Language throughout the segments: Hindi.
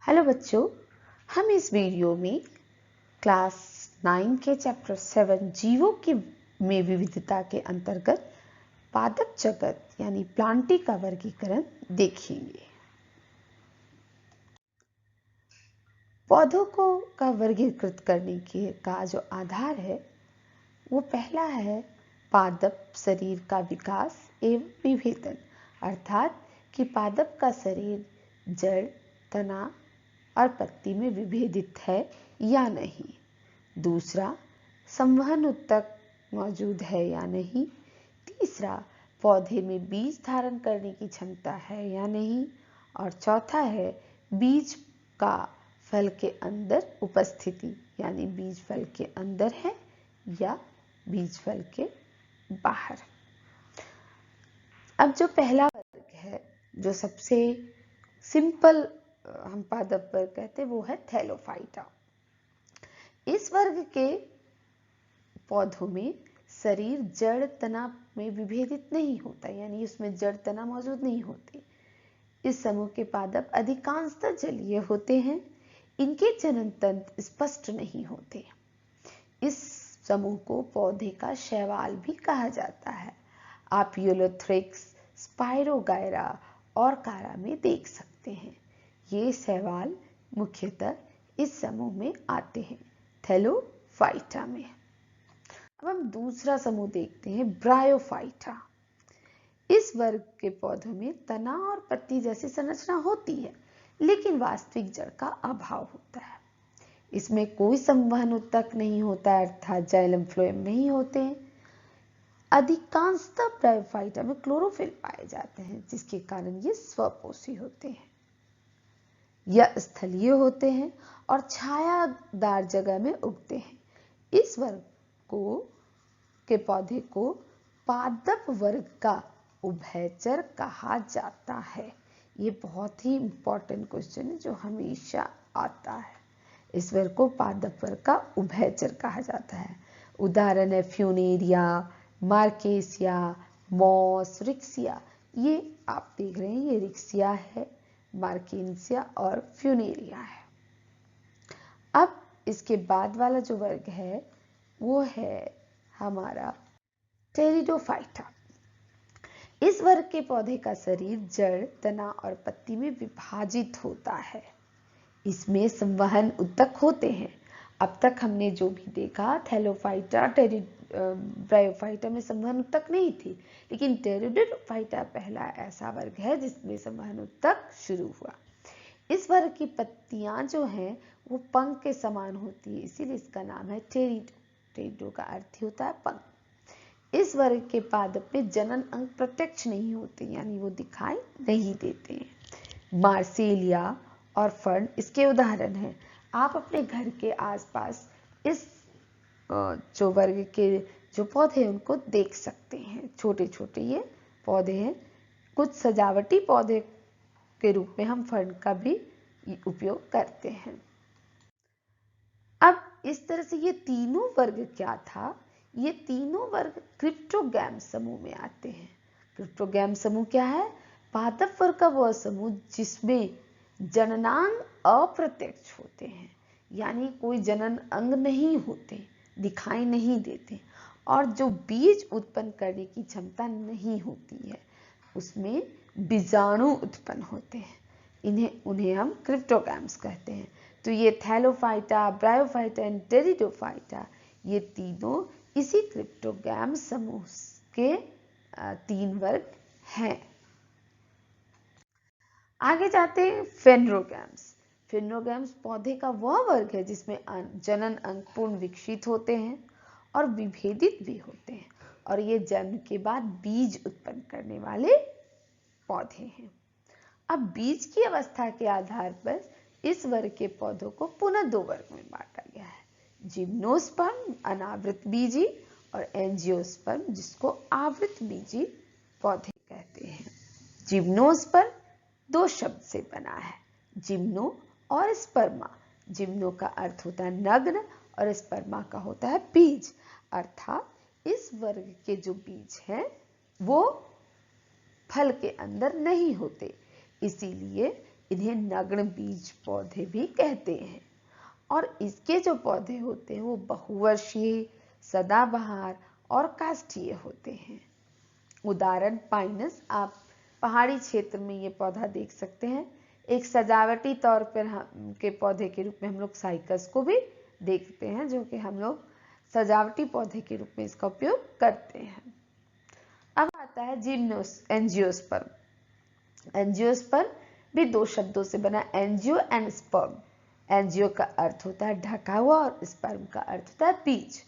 हेलो बच्चों, हम इस वीडियो में क्लास 9 के चैप्टर 7 जीवों की में विविधता के अंतर्गत पादप जगत यानी प्लांटी का वर्गीकरण देखेंगे। पौधों का वर्गीकृत करने का जो आधार है वो पहला है पादप शरीर का विकास एवं विभेदन, अर्थात कि पादप का शरीर जड़, तना और पत्ती में विभेदित है या नहीं। दूसरा, संवहन ऊतक मौजूद है या नहीं। तीसरा, पौधे में बीज धारण करने की क्षमता है या नहीं। और चौथा है बीज का फल के अंदर उपस्थिति, यानी बीज फल के अंदर है या बीज फल के बाहर। अब जो पहला वर्ग है, जो सबसे सिंपल हम पादप वर्ग कहते हैं, वो है थैलोफाइटा। इस वर्ग के पौधों में शरीर जड़ तना में विभेदित नहीं होता, यानी उसमें जड़ तना मौजूद नहीं होते। इस समूह के पादप अधिकांशतः जलीय होते हैं। इनके जनन तंत्र स्पष्ट नहीं होते। इस समूह को पौधे का शैवाल भी कहा जाता है। आप यूलोथ्रिक्स, स्पाइरोगायरा और कारा में देख सकते हैं। ये शैवाल मुख्यतः इस समूह में आते हैं, थैलोफाइटा में। अब हम दूसरा समूह देखते हैं, ब्रायोफाइटा। इस वर्ग के पौधों में तना और पत्ती जैसी संरचना होती है, लेकिन वास्तविक जड़ का अभाव होता है। इसमें कोई संवहन ऊतक नहीं होता, अर्थात जाइलम फ्लोएम नहीं होते हैं। अधिकांशतः ब्रायोफाइटा में क्लोरोफिल पाए जाते हैं, जिसके कारण ये स्वपोषी होते हैं या स्थलीय होते हैं और छायादार जगह में उगते हैं। इस वर्ग के पौधे को पादप वर्ग का उभयचर कहा जाता है। ये बहुत ही इंपॉर्टेंट क्वेश्चन है जो हमेशा आता है। इस वर्ग को पादप वर्ग का उभयचर कहा जाता है। उदाहरण है फ्यूनेरिया, मार्केसिया, मॉस, रिक्सिया। ये आप देख रहे हैं, ये रिक्सिया है, मार्केसिया और फ्यूनेरिया है। अब इसके बाद वाला जो वर्ग है वो है हमारा टेरिडोफाइटा। इस वर्ग के पौधे का शरीर जड़, तना और पत्ती में विभाजित होता है। इसमें संवहन ऊतक होते हैं। अब तक हमने जो भी देखा, थैलोफाइटा, ब्रायोफाइटा में संवहन ऊतक नहीं थी, लेकिन टेरिडोफाइटा पहला ऐसा वर्ग है जिसमें संवहन ऊतक शुरू हुआ। इस वर्ग की पत्तियां जो हैं वो पंख के समान होती है, इसीलिए इसका नाम है टेरिडो। टेरिडो का अर्थ ही होता है पंख। इस वर्ग के पादप में जनन अंग प्रत्यक्ष नहीं होते, यानी वो दिखाई नहीं देते हैं। मार्सेलिया और फर्न इसके उदाहरण हैं। आप अपने घर के आसपास इस जो वर्ग के जो पौधे हैं उनको देख सकते हैं। छोटे छोटे ये पौधे हैं। कुछ सजावटी पौधे के रूप में हम फर्न का भी उपयोग करते हैं। अब इस तरह से ये तीनों वर्ग क्या था, ये तीनों वर्ग क्रिप्टोगैम समूह में आते हैं। क्रिप्टोगैम समूह क्या है? पादप वर्ग का वह समूह जिसमें जननांग अप्रत्यक्ष होते हैं, यानी कोई जनन अंग नहीं होते, दिखाई नहीं देते, और जो बीज उत्पन्न करने की क्षमता नहीं होती है, उसमें बीजाणु उत्पन्न होते हैं। उन्हें हम क्रिप्टोगैम्स कहते हैं। तो ये थैलोफाइटा, ब्रायोफाइटा एंड टेरिडोफाइटा, ये तीनों इसी क्रिप्टोगैम समूह के तीन वर्ग हैं। आगे जाते हैं फेनरोगैम्स। फेनरोगैम्स पौधे का वह वर्ग है जिसमें जनन अंग पूर्ण विकसित होते हैं और विभेदित भी होते हैं, और ये जन्म के बाद बीज उत्पन्न करने वाले पौधे हैं। अब बीज की अवस्था के आधार पर इस वर्ग के पौधों को पुनः दो वर्ग में बांटा गया है, जिम्नोस्पर्म अनावृत बीजी और एंजियोस्पर्म जिसको आवृत बीजी पौधे कहते हैं। जिम्नोस्पर्म दो शब्द से बना है, जिम्नो और स्पर्मा। जिम्नो का अर्थ होता है नग्न और स्पर्मा का होता है बीज, अर्थात इस वर्ग के जो बीज हैं वो फल के अंदर नहीं होते, इसीलिए इन्हें नग्न बीज पौधे भी कहते हैं। और इसके जो पौधे होते हैं वो बहुवर्षीय, सदाबहार और काष्ठीय होते हैं। उदाहरण पाइनस, आप पहाड़ी क्षेत्र में ये पौधा देख सकते हैं। एक सजावटी तौर पर के पौधे के रूप में हम लोग साइकस को भी देखते हैं, जो कि हम लोग सजावटी पौधे के रूप में इसका उपयोग करते हैं। अब आता है एंजियोस्पर्म। एंजियोस्पर्म भी दो शब्दों से बना, एंजियो एंड स्पर्म। एंजियो का अर्थ होता है ढका हुआ और स्पर्म का अर्थ होता है बीज।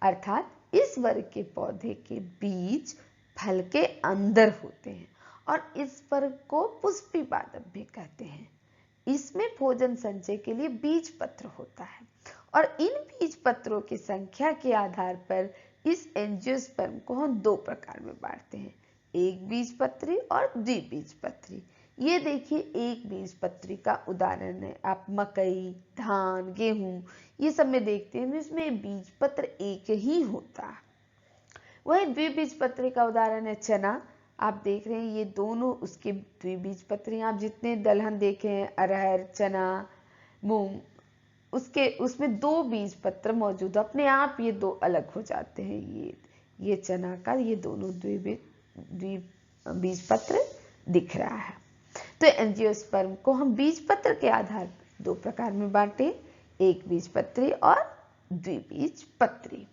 अर्थात इस वर्ग के पौधे के बीज फल के अंदर होते हैं और इस वर्ग को पुष्पी पादप भी कहते हैं। इसमें भोजन संचय के लिए बीज पत्र होता है और इन बीज पत्रों की संख्या के आधार पर इस एंजियोस्पर्म को हम दो प्रकार में बांटते हैं, एक बीजपत्री और द्विबीजपत्री। ये देखिए एक बीजपत्री का उदाहरण है, आप मकई, धान, गेहूं ये सब में देखते हैं इसमें बीजपत्र एक ही होता है। वही द्विबीजपत्री का उदाहरण है चना। आप देख रहे हैं ये दोनों उसके द्विबीजपत्री। आप जितने दलहन देखे हैं, अरहर, चना, मूंग, उसमें दो बीज पत्र मौजूद, अपने आप ये दो अलग हो जाते हैं। ये चना का ये दोनों द्विबीज पत्र दिख रहा है। तो एंजियोस्पर्म को हम बीज पत्र के आधार पर दो प्रकार में बांटे, एक बीजपत्री और द्विबीजपत्री।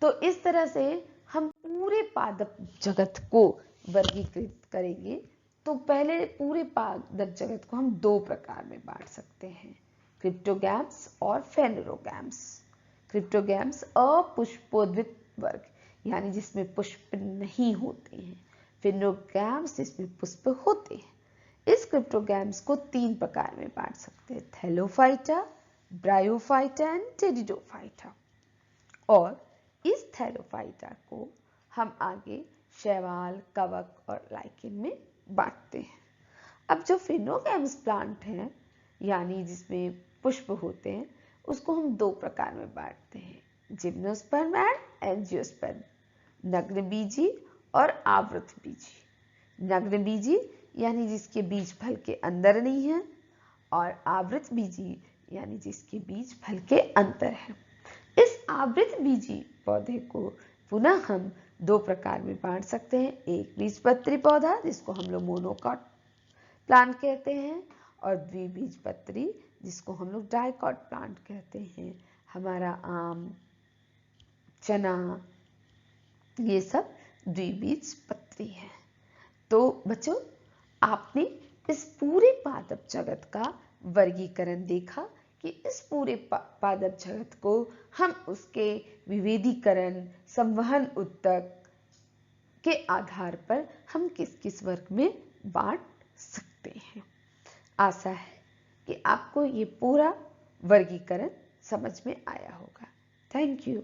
तो इस तरह से हम पूरे पादप जगत को वर्गीकृत करेंगे। तो पहले पूरे पादप जगत को हम दो प्रकार में बांट सकते हैं, क्रिप्टोगैम्स और फेनेरोगैम्स। क्रिप्टोगैम्स अपुष्पोद्भिद वर्ग, यानी जिसमें पुष्प नहीं होते हैं। फेनेरोगैम्स जिसमें पुष्प होते हैं। इस क्रिप्टोगैम्स को तीन प्रकार में बांट सकते हैं, थैलोफाइटा, ब्रायोफाइटा एंड टेरिडोफाइटा। और इस थैलोफाइटा को हम आगे शैवाल, कवक और लाइकेन में बांटते हैं। अब जो फेनेरोगैम्स प्लांट हैं, यानी जिसमें पुष्प होते हैं, उसको हम दो प्रकार में बांटते हैं, जिम्नोस्पर्म एंड एंजियोस्पर्म, नग्न बीजी और आवृत बीजी। नग्न बीजी यानी जिसके बीज फल के अंदर नहीं है, और आवृत बीजी यानी जिसके बीज फल के अंदर है। इस आवृत बीजी पौधे को पुनः हम दो प्रकार में बांट सकते हैं, एक बीजपत्री पौधा जिसको हम लोग मोनोकॉट प्लांट कहते हैं, और द्विबीजपत्री जिसको हम लोग डाइकॉट प्लांट कहते हैं। हमारा आम, चना ये सब द्विबीजपत्री है। तो बच्चों, आपने इस पूरे पादप जगत का वर्गीकरण देखा कि इस पूरे पादप जगत को हम उसके विभेदीकरण, संवहन ऊतक के आधार पर हम किस किस वर्ग में बांट सकते हैं। आशा है कि आपको ये पूरा वर्गीकरण समझ में आया होगा। Thank you.